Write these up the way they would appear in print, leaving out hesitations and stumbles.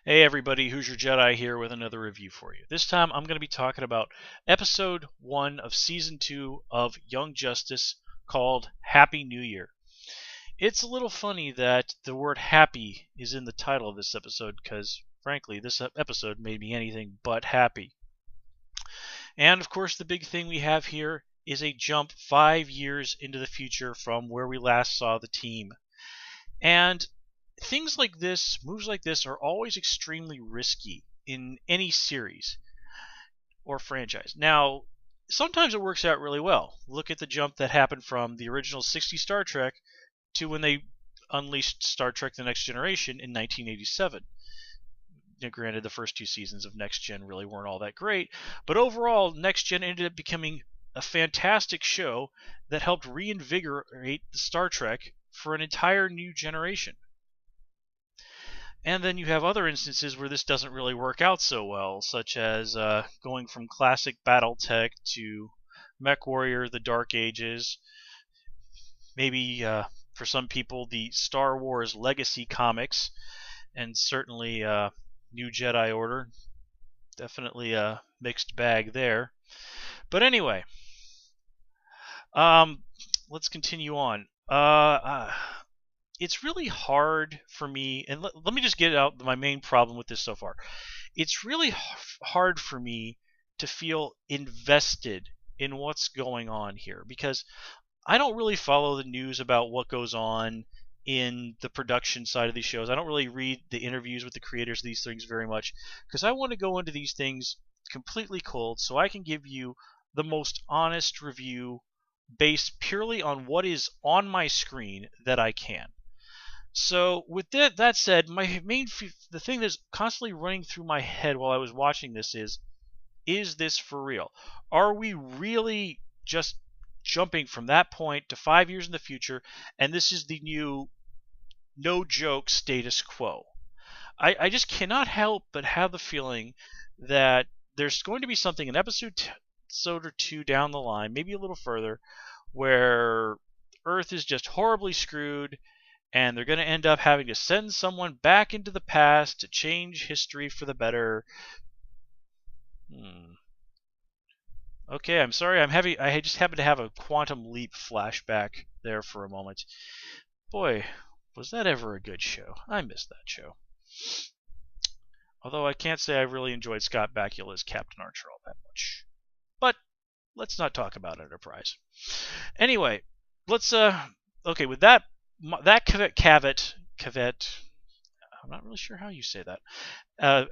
Hey everybody, Who's Your Jedi here with another review for you. This time I'm going to be talking about episode 1 of season 2 of Young Justice called Happy New Year. It's a little funny that the word happy is in the title of this episode because, frankly, this episode made me anything but happy. And of course, the big thing we have here is a jump 5 years into the future from where we last saw the team. And things like this, moves like this, are always extremely risky in any series or franchise. Now, sometimes it works out really well. Look at the jump that happened from the original 60 Star Trek to when they unleashed Star Trek The Next Generation in 1987. Now, granted, the first 2 seasons of Next Gen really weren't all that great, but overall, Next Gen ended up becoming a fantastic show that helped reinvigorate the Star Trek for an entire new generation. And then you have other instances where this doesn't really work out so well, such as going from classic Battletech to MechWarrior, The Dark Ages, maybe for some people the Star Wars Legacy comics, and certainly New Jedi Order. Definitely a mixed bag there. But anyway, let's continue on. It's really hard for me, and let me just get out my main problem with this so far. It's really hard for me to feel invested in what's going on here because I don't really follow the news about what goes on in the production side of these shows. I don't really read the interviews with the creators of these things very much because I want to go into these things completely cold so I can give you the most honest review based purely on what is on my screen that I can. So with that said, the thing that's constantly running through my head while I was watching this is this for real? Are we really just jumping from that point to 5 years in the future, and this is the new no joke status quo? I just cannot help but have the feeling that there's going to be something in episode or two down the line, maybe a little further, where Earth is just horribly screwed and they're going to end up having to send someone back into the past to change history for the better. Okay, I'm sorry. I just happened to have a quantum leap flashback there for a moment. Boy, was that ever a good show. I missed that show. Although I can't say I really enjoyed Scott Bakula as Captain Archer all that much. But let's not talk about Enterprise. Anyway, let's okay, with that caveat, I'm not really sure how you say that,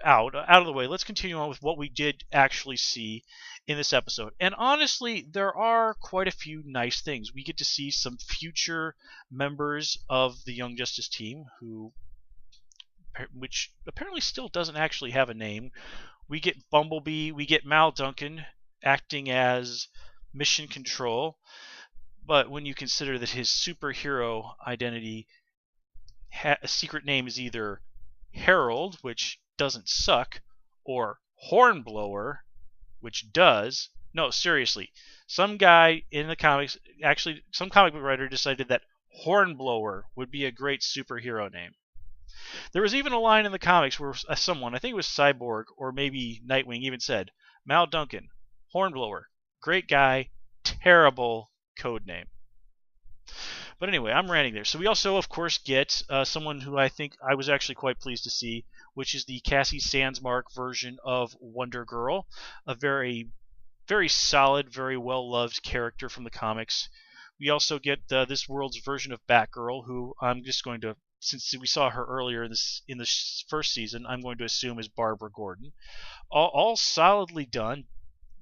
out of the way, let's continue on with what we did actually see in this episode. And honestly, there are quite a few nice things. We get to see some future members of the Young Justice team which apparently still doesn't actually have a name. We get Bumblebee, we get Mal Duncan acting as Mission Control. But when you consider that his superhero identity secret name is either Herald, which doesn't suck, or Hornblower, which does. No, seriously. Some guy in the comics, actually, some comic book writer decided that Hornblower would be a great superhero name. There was even a line in the comics where someone, I think it was Cyborg or maybe Nightwing, even said, Mal Duncan, Hornblower, great guy, terrible code name. But anyway, I'm ranting there. So we also, of course, get someone who I think I was actually quite pleased to see, which is the Cassie Sandsmark version of Wonder Girl, a very, very solid, very well-loved character from the comics. We also get this world's version of Batgirl, who I'm just going to, since we saw her earlier in the first season, I'm going to assume is Barbara Gordon. All solidly done.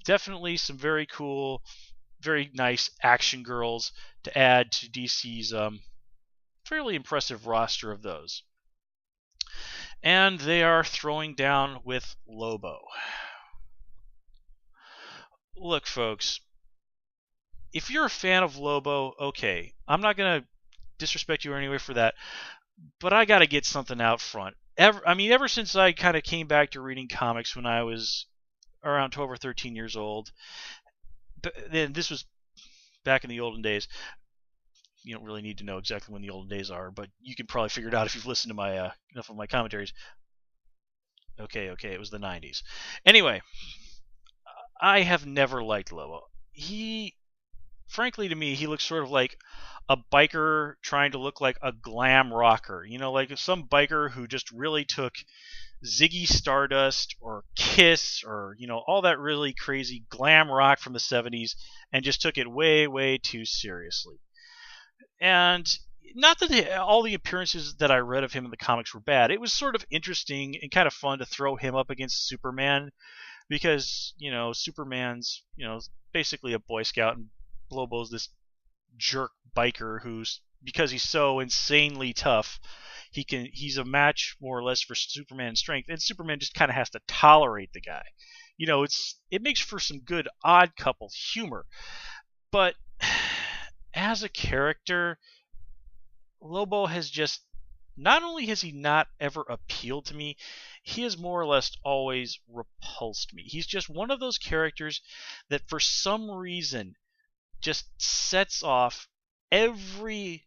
Definitely some very cool, very nice action girls to add to DC's fairly impressive roster of those. And they are throwing down with Lobo. Look, folks, if you're a fan of Lobo, okay, I'm not going to disrespect you anyway for that, but I got to get something out front. Ever since I kind of came back to reading comics when I was around 12 or 13 years old, then this was back in the olden days. You don't really need to know exactly when the olden days are, but you can probably figure it out if you've listened to my enough of my commentaries. Okay, it was the 90s. Anyway, I have never liked Lobo. He, frankly, to me, he looks sort of like a biker trying to look like a glam rocker. You know, like some biker who just really took Ziggy Stardust or Kiss or, all that really crazy glam rock from the 70s and just took it way, way too seriously. And not that all the appearances that I read of him in the comics were bad. It was sort of interesting and kind of fun to throw him up against Superman because, Superman's, basically a Boy Scout and Lobo's this jerk biker who's, because he's so insanely tough, he's a match more or less for Superman's strength, and Superman just kind of has to tolerate the guy. It makes for some good odd couple humor, but as a character, Lobo has just, not only has he not ever appealed to me, he has more or less always repulsed me. He's just one of those characters that for some reason just sets off every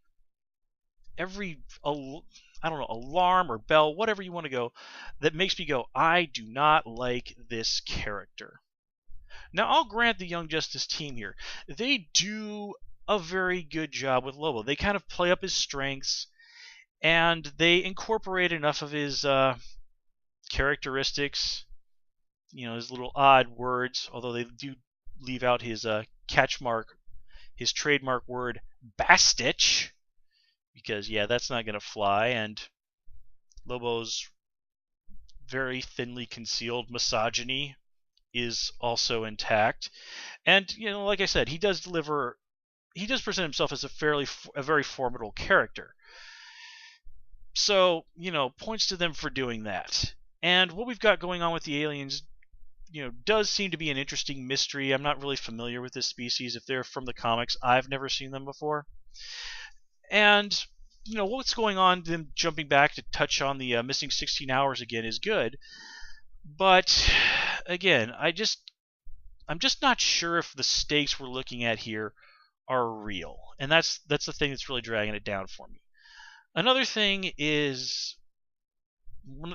I don't know, alarm or bell, whatever you want to go, that makes me go, I do not like this character. Now, I'll grant the Young Justice team here. They do a very good job with Lobo. They kind of play up his strengths, and they incorporate enough of his characteristics, his little odd words, although they do leave out his his trademark word, bastich, because, yeah, that's not going to fly, and Lobo's very thinly concealed misogyny is also intact. And, like I said, he does present himself as a very formidable character. So, points to them for doing that. And what we've got going on with the aliens, does seem to be an interesting mystery. I'm not really familiar with this species. If they're from the comics, I've never seen them before. And, what's going on, them jumping back to touch on the missing 16 hours again is good. But, again, I'm just not sure if the stakes we're looking at here are real. And that's the thing that's really dragging it down for me. Another thing is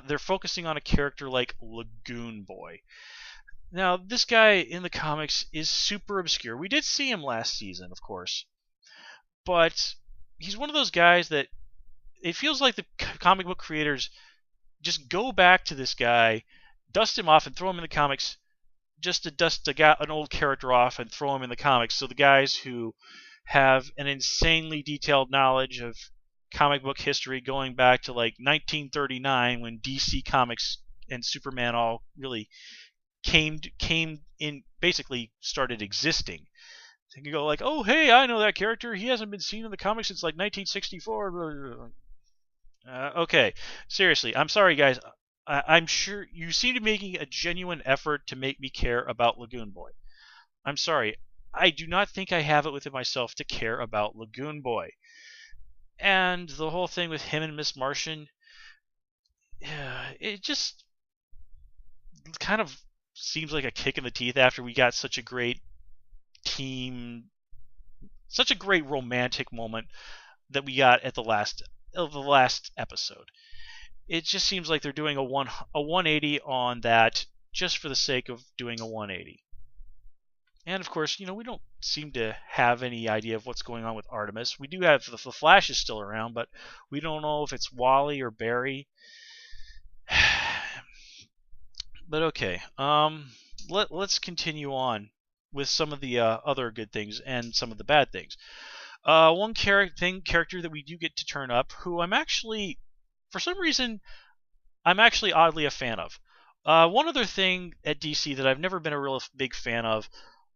they're focusing on a character like Lagoon Boy. Now, this guy in the comics is super obscure. We did see him last season, of course. But he's one of those guys that it feels like the comic book creators just go back to this guy, dust him off, and throw him in the comics just to dust an old character off and throw him in the comics. So the guys who have an insanely detailed knowledge of comic book history going back to like 1939 when DC Comics and Superman all really came in, basically started existing. They can go like, oh, hey, I know that character. He hasn't been seen in the comics since like 1964. Okay, seriously, I'm sorry, guys. I'm sure you seem to be making a genuine effort to make me care about Lagoon Boy. I'm sorry. I do not think I have it within myself to care about Lagoon Boy. And the whole thing with him and Miss Martian, it just kind of seems like a kick in the teeth after we got such a great romantic moment that we got at the last episode. It just seems like they're doing a 180 on that just for the sake of doing a 180. And of course, we don't seem to have any idea of what's going on with Artemis. We do have the Flash is still around, but we don't know if it's Wally or Barry. But okay, let's continue on with some of the other good things and some of the bad things. One character that we do get to turn up, who for some reason, I'm actually oddly a fan of. One other thing at DC that I've never been a real big fan of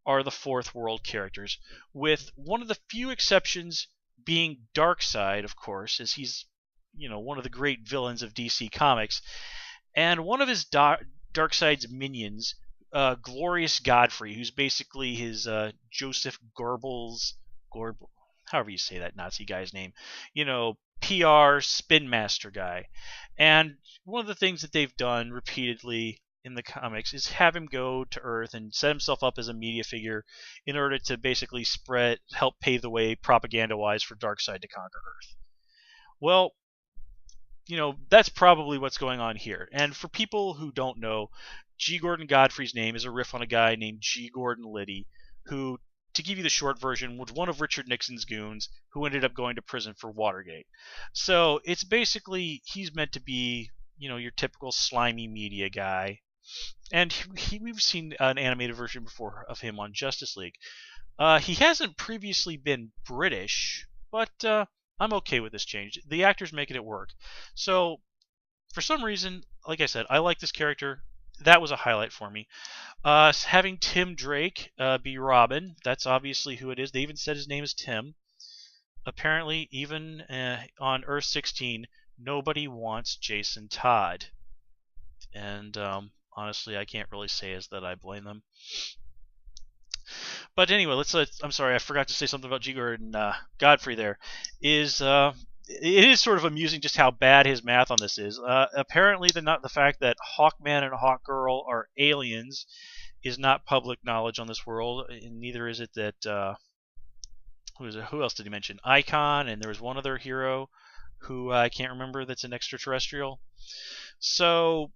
are the Fourth World characters, with one of the few exceptions being Darkseid, of course, as he's one of the great villains of DC Comics, and one of his Darkseid's minions, Glorious Godfrey, who's basically his Joseph Goebbels, however you say that Nazi guy's name, PR spin master guy. And one of the things that they've done repeatedly in the comics is have him go to Earth and set himself up as a media figure in order to basically help pave the way propaganda-wise for Darkseid to conquer Earth. Well, that's probably what's going on here. And for people who don't know, G. Gordon Godfrey's name is a riff on a guy named G. Gordon Liddy, who, to give you the short version, was one of Richard Nixon's goons who ended up going to prison for Watergate. So it's basically, he's meant to be, your typical slimy media guy. And we've seen an animated version before of him on Justice League. He hasn't previously been British, but I'm okay with this change. The actor's making it work. So, for some reason, like I said, I like this character. That was a highlight for me. Having Tim Drake be Robin, that's obviously who it is. They even said his name is Tim. Apparently, even on Earth 16, nobody wants Jason Todd. And honestly, I can't really say as that I blame them. But anyway, I'm sorry, I forgot to say something about G. Gordon Godfrey there. It is sort of amusing just how bad his math on this is. Apparently, the fact that Hawkman and Hawkgirl are aliens is not public knowledge on this world, and neither is it that who else did he mention? Icon, and there was one other hero who I can't remember that's an extraterrestrial. So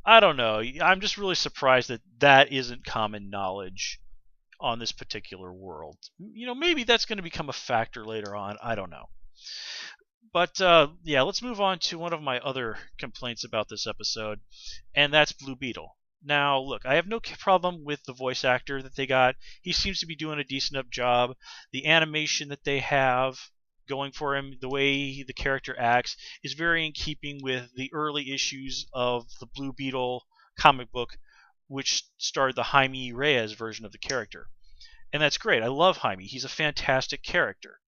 I don't know. I'm just really surprised that isn't common knowledge on this particular world. Maybe that's going to become a factor later on. I don't know. But yeah, let's move on to one of my other complaints about this episode, and that's Blue Beetle. Now, look, I have no problem with the voice actor that they got. He seems to be doing a decent enough job. The animation that they have going for him, the way the character acts, is very in keeping with the early issues of the Blue Beetle comic book, which starred the Jaime Reyes version of the character. And that's great. I love Jaime. He's a fantastic character.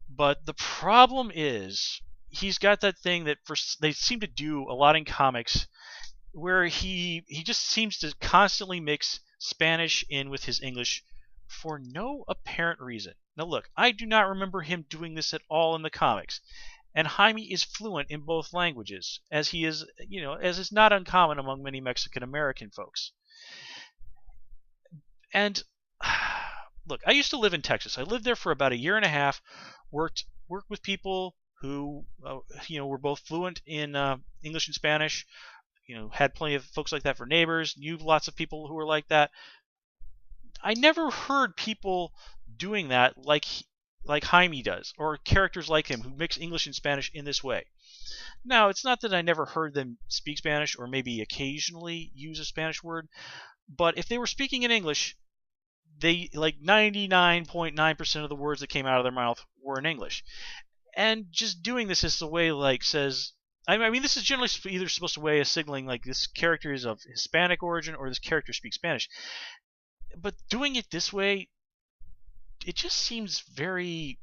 But the problem is, he's got that thing that they seem to do a lot in comics, where he just seems to constantly mix Spanish in with his English for no apparent reason. Now look, I do not remember him doing this at all in the comics. And Jaime is fluent in both languages, as he is, as is not uncommon among many Mexican American folks. And look, I used to live in Texas. I lived there for about a year and a half. Worked with people who, were both fluent in English and Spanish. Had plenty of folks like that for neighbors. Knew lots of people who were like that. I never heard people doing that like Jaime does, or characters like him who mix English and Spanish in this way. Now, it's not that I never heard them speak Spanish, or maybe occasionally use a Spanish word, but if they were speaking in English, they 99.9% of the words that came out of their mouth were in English. And just doing this is the way says, I mean, this is generally either supposed to way of signaling this character is of Hispanic origin or this character speaks Spanish. But doing it this way, it just seems very,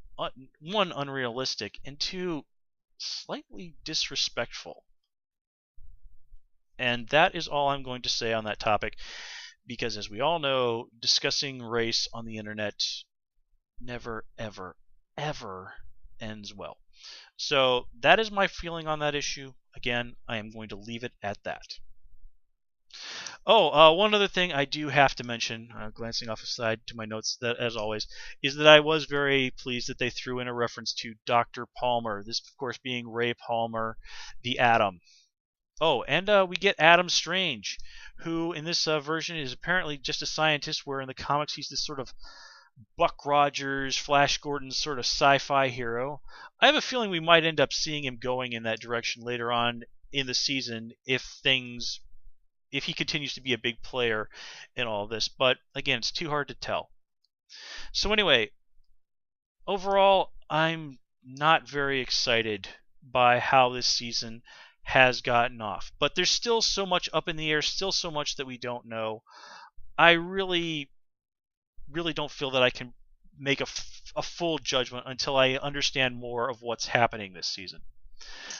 one, unrealistic, and two, slightly disrespectful. And that is all I'm going to say on that topic, because as we all know, discussing race on the internet never, ever, ever ends well. So that is my feeling on that issue. Again, I am going to leave it at that. Oh, one other thing I do have to mention, glancing off aside to my notes, that as always, is that I was very pleased that they threw in a reference to Dr. Palmer. This, of course, being Ray Palmer, the Atom. Oh, and we get Adam Strange, who in this version is apparently just a scientist, where in the comics he's this sort of Buck Rogers, Flash Gordon sort of sci-fi hero. I have a feeling we might end up seeing him going in that direction later on in the season if he continues to be a big player in all of this. But again, it's too hard to tell. So anyway, overall, I'm not very excited by how this season has gotten off. But there's still so much up in the air, still so much that we don't know. I really don't feel that I can make a full judgment until I understand more of what's happening this season.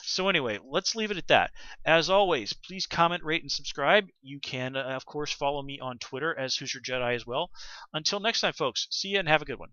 So anyway, let's leave it at that. As always, please comment, rate, and subscribe. You can, of course, follow me on Twitter as Who's Your Jedi as well. Until next time, folks, see ya and have a good one.